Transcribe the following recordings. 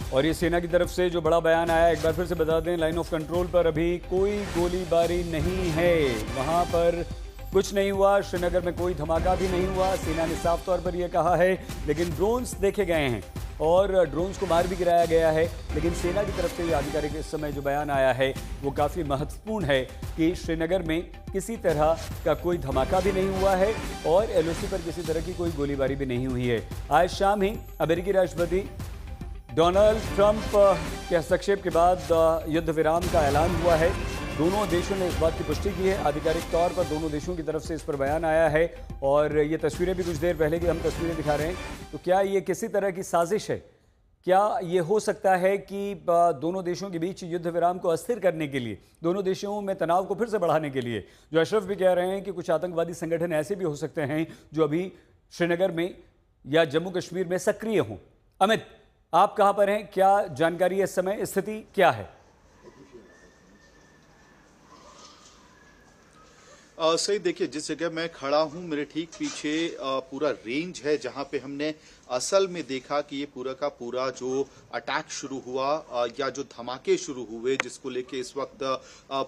और ये सेना की तरफ से जो बड़ा बयान आया, एक बार फिर से बता दें, लाइन ऑफ कंट्रोल पर अभी कोई गोलीबारी नहीं है, वहां पर कुछ नहीं हुआ। श्रीनगर में कोई धमाका भी नहीं हुआ, सेना ने साफ तौर पर यह कहा है। लेकिन ड्रोन्स देखे गए हैं और ड्रोन्स को मार भी गिराया गया है। लेकिन सेना की तरफ से ये आधिकारिक इस समय जो बयान आया है वो काफ़ी महत्वपूर्ण है कि श्रीनगर में किसी तरह का कोई धमाका भी नहीं हुआ है और एलओसी पर किसी तरह की कोई गोलीबारी भी नहीं हुई है। आज शाम ही अमेरिकी राष्ट्रपति डोनाल्ड ट्रंप के हस्तक्षेप के बाद युद्ध विराम का ऐलान हुआ है। दोनों देशों ने इस बात की पुष्टि की है। आधिकारिक तौर पर दोनों देशों की तरफ से इस पर बयान आया है और ये तस्वीरें भी कुछ देर पहले की हम तस्वीरें दिखा रहे हैं। तो क्या ये किसी तरह की साजिश है? क्या ये हो सकता है कि दोनों देशों के बीच युद्ध विराम को अस्थिर करने के लिए, दोनों देशों में तनाव को फिर से बढ़ाने के लिए? जो अशरफ भी कह रहे हैं कि कुछ आतंकवादी संगठन ऐसे भी हो सकते हैं जो अभी श्रीनगर में या जम्मू कश्मीर में सक्रिय हों। अमित, आप कहां पर हैं? क्या जानकारी है इस समय? स्थिति क्या है? सही देखिए, जिस जगह मैं खड़ा हूं मेरे ठीक पीछे पूरा रेंज है जहां पे हमने असल में देखा कि ये पूरा का पूरा जो अटैक शुरू हुआ या जो धमाके शुरू हुए जिसको लेके इस वक्त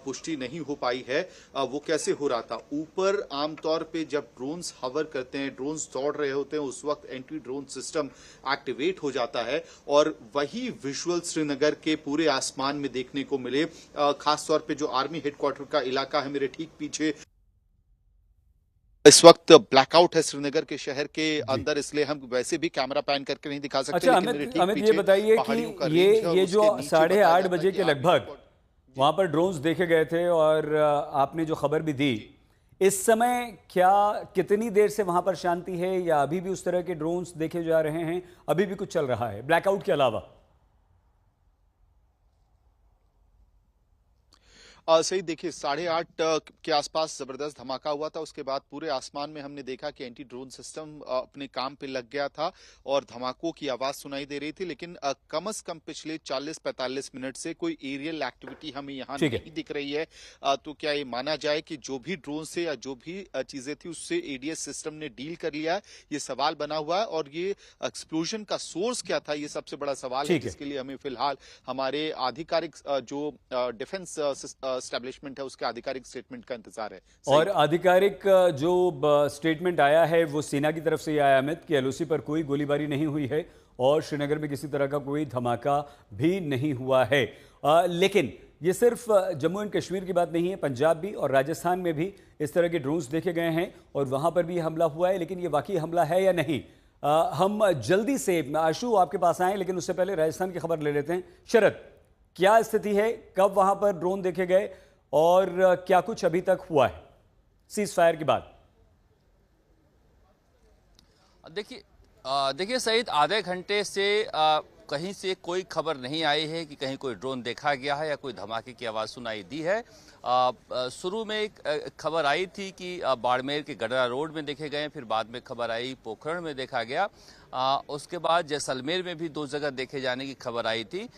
पुष्टि नहीं हो पाई है वो कैसे हो रहा था। ऊपर आमतौर पे जब ड्रोन्स हवर करते हैं, ड्रोन्स दौड़ रहे होते हैं, उस वक्त एंटी ड्रोन सिस्टम एक्टिवेट हो जाता है और वही विजुअल श्रीनगर के पूरे आसमान में देखने को मिले। खासतौर पे जो आर्मी हेडक्वार्टर का इलाका है मेरे ठीक पीछे, इस वक्त ब्लैकआउट है श्रीनगर के शहर के अंदर, इसलिए हम वैसे भी कैमरा पैन करके नहीं दिखा सकते। अच्छा लेकिन मेरे ठीक अमित, ये बताइए कि ये जो 8:30 बजे के लगभग वहां पर ड्रोन्स देखे गए थे और आपने जो खबर भी दी, इस समय क्या कितनी देर से वहां पर शांति है या अभी भी उस तरह के ड्रोन्स देखे जा रहे हैं? अभी भी कुछ चल रहा है ब्लैकआउट के अलावा? सही देखिए, 8:30 के आसपास जबरदस्त धमाका हुआ था। उसके बाद पूरे आसमान में हमने देखा कि एंटी ड्रोन सिस्टम अपने काम पे लग गया था और धमाकों की आवाज सुनाई दे रही थी। लेकिन कम से कम पिछले 40-45 मिनट से कोई एरियल एक्टिविटी हमें यहाँ नहीं दिख रही है। तो क्या ये माना जाए कि जो भी ड्रोन से या जो भी चीजें थी उससे एडीएस सिस्टम ने डील कर लिया है? ये सवाल बना हुआ है और ये एक्सप्लोजन का सोर्स क्या था, ये सबसे बड़ा सवाल है, जिसके लिए हमें फिलहाल हमारे आधिकारिक जो डिफेंस एस्टैब्लिशमेंट है उसके आधिकारिक स्टेटमेंट का इंतजार है। और आधिकारिक जो स्टेटमेंट आया है वो सेना की तरफ से ये आया अमित कि एलओसी पर कोई गोलीबारी नहीं हुई है और श्रीनगर में किसी तरह का कोई धमाका भी नहीं हुआ है। लेकिन ये सिर्फ जम्मू एंड कश्मीर की बात नहीं है, पंजाब भी और राजस्थान में भी इस तरह के ड्रोन्स देखे गए हैं और वहां पर भी हमला हुआ है। लेकिन ये वाकई हमला है या नहीं, हम जल्दी से आशु आपके पास आए, लेकिन उससे पहले राजस्थान की खबर ले लेते हैं। शरद, क्या स्थिति है? कब वहां पर ड्रोन देखे गए और क्या कुछ अभी तक हुआ है सीज फायर के बाद? देखिए सईद, आधे घंटे से कहीं से कोई खबर नहीं आई है कि कहीं कोई ड्रोन देखा गया है या कोई धमाके की आवाज़ सुनाई दी है। शुरू में एक खबर आई थी कि बाड़मेर के गडरा रोड में देखे गए, फिर बाद में खबर आई पोखरण में देखा गया। उसके बाद जैसलमेर में भी 2 जगह देखे जाने की खबर आई थी।